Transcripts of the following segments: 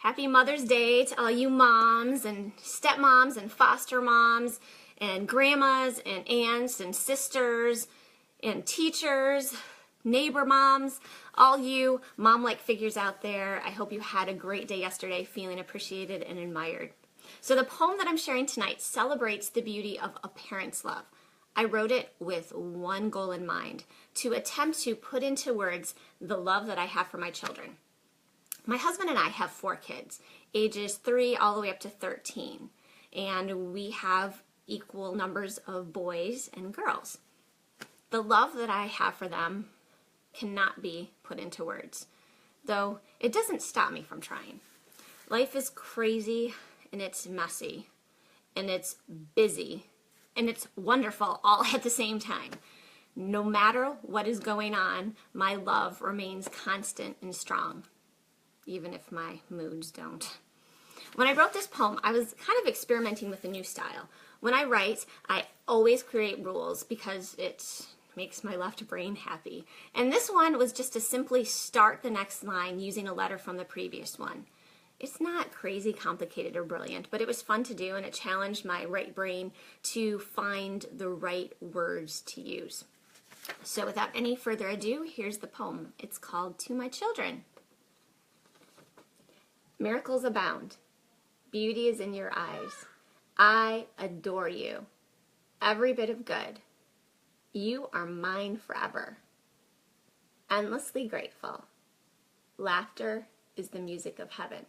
Happy Mother's Day to all you moms and stepmoms and foster moms and grandmas and aunts and sisters and teachers, neighbor moms, all you mom-like figures out there. I hope you had a great day yesterday, feeling appreciated and admired. So the poem that I'm sharing tonight celebrates the beauty of a parent's love. I wrote it with one goal in mind, to attempt to put into words the love that I have for my children. My husband and I have 4 kids, ages 3 all the way up to 13, and we have equal numbers of boys and girls. The love that I have for them cannot be put into words, though it doesn't stop me from trying. Life is crazy, and it's messy, and it's busy, and it's wonderful all at the same time. No matter what is going on, my love remains constant and strong, even if my moods don't. When I wrote this poem, I was kind of experimenting with a new style. When I write, I always create rules because it makes my left brain happy. And this one was just to simply start the next line using a letter from the previous one. It's not crazy complicated or brilliant, but it was fun to do, and it challenged my right brain to find the right words to use. So without any further ado, here's the poem. It's called To My Children. Miracles abound. Beauty is in your eyes. I adore you. Every bit of good. You are mine forever. Endlessly grateful. Laughter is the music of heaven.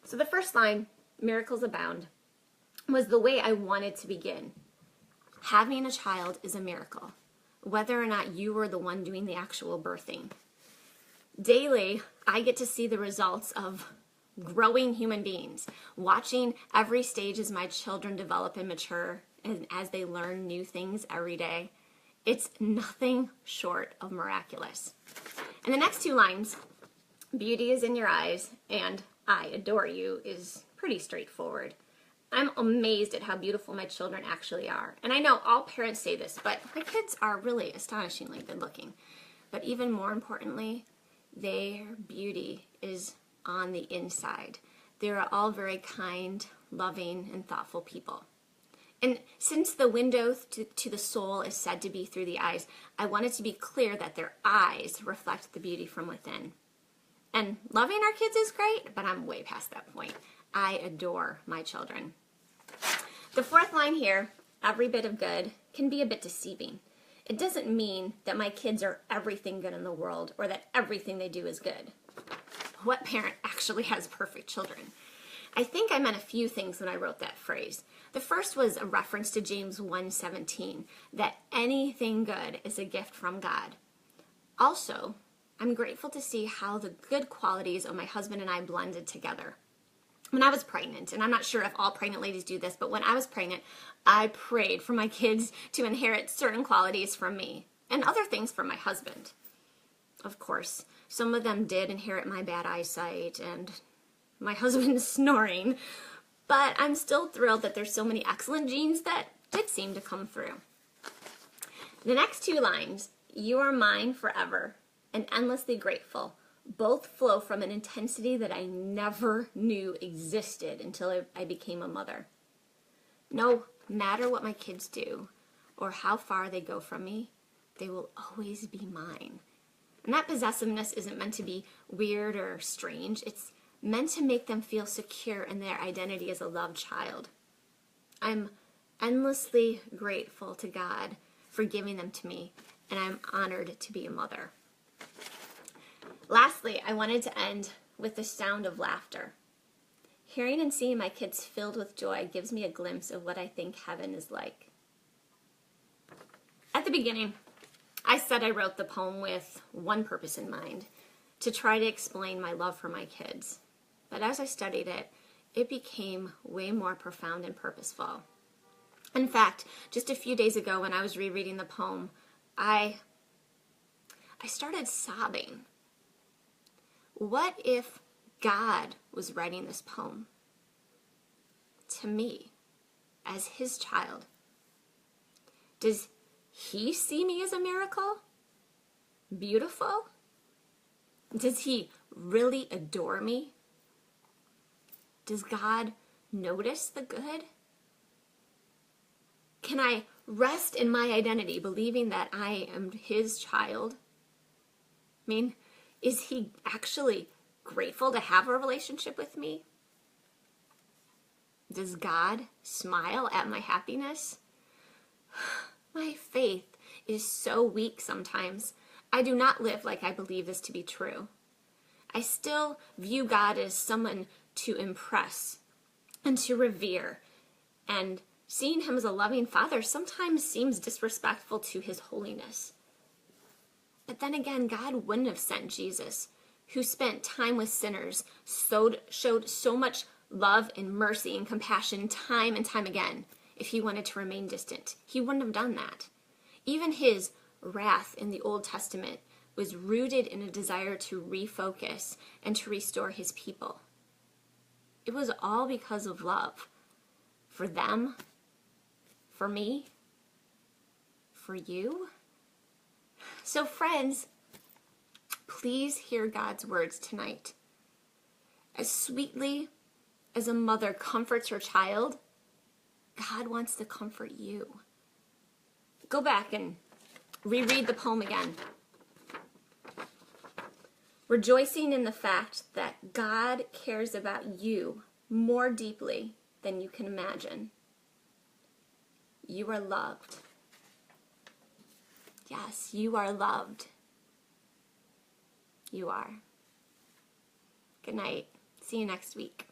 So the first line, miracles abound, was the way I wanted to begin. Having a child is a miracle, whether or not you were the one doing the actual birthing. Daily, I get to see the results of growing human beings, watching every stage as my children develop and mature and as they learn new things every day. It's nothing short of miraculous. And the next 2 lines, beauty is in your eyes and I adore you, is pretty straightforward. I'm amazed at how beautiful my children actually are. And I know all parents say this, but my kids are really astonishingly good looking. But even more importantly, their beauty is on the inside. They are all very kind, loving, and thoughtful people. And since the window to the soul is said to be through the eyes, I want it to be clear that their eyes reflect the beauty from within. And loving our kids is great, but I'm way past that point. I adore my children. The 4th line here, every bit of good, can be a bit deceiving. It doesn't mean that my kids are everything good in the world or that everything they do is good. What parent actually has perfect children? I think I meant a few things when I wrote that phrase. The first was a reference to James 1:17, that anything good is a gift from God. Also, I'm grateful to see how the good qualities of my husband and I blended together. When I was pregnant, and I'm not sure if all pregnant ladies do this, but when I was pregnant, I prayed for my kids to inherit certain qualities from me and other things from my husband. Of course, some of them did inherit my bad eyesight and my husband's snoring, but I'm still thrilled that there's so many excellent genes that did seem to come through. The next 2 lines, you are mine forever and endlessly grateful, both flow from an intensity that I never knew existed until I became a mother. No matter what my kids do or how far they go from me, they will always be mine. And that possessiveness isn't meant to be weird or strange. It's meant to make them feel secure in their identity as a loved child. I'm endlessly grateful to God for giving them to me, and I'm honored to be a mother. Lastly, I wanted to end with the sound of laughter. Hearing and seeing my kids filled with joy gives me a glimpse of what I think heaven is like. At the beginning, I said I wrote the poem with one purpose in mind, to try to explain my love for my kids. But as I studied it, it became way more profound and purposeful. In fact, just a few days ago when I was rereading the poem, I started sobbing. What if God was writing this poem to me as his child? Does he see me as a miracle? Beautiful? Does he really adore me? Does God notice the good? Can I rest in my identity, believing that I am his child? I mean, is he actually grateful to have a relationship with me? Does God smile at my happiness? My faith is so weak sometimes. I do not live like I believe this to be true. I still view God as someone to impress and to revere, and seeing him as a loving father sometimes seems disrespectful to his holiness. But then again, God wouldn't have sent Jesus, who spent time with sinners, showed so much love and mercy and compassion time and time again, if he wanted to remain distant. He wouldn't have done that. Even his wrath in the Old Testament was rooted in a desire to refocus and to restore his people. It was all because of love. For them, for me, for you. So friends, please hear God's words tonight. As sweetly as a mother comforts her child, God wants to comfort you. Go back and reread the poem again. Rejoicing in the fact that God cares about you more deeply than you can imagine. You are loved. Yes, you are loved. You are. Good night. See you next week.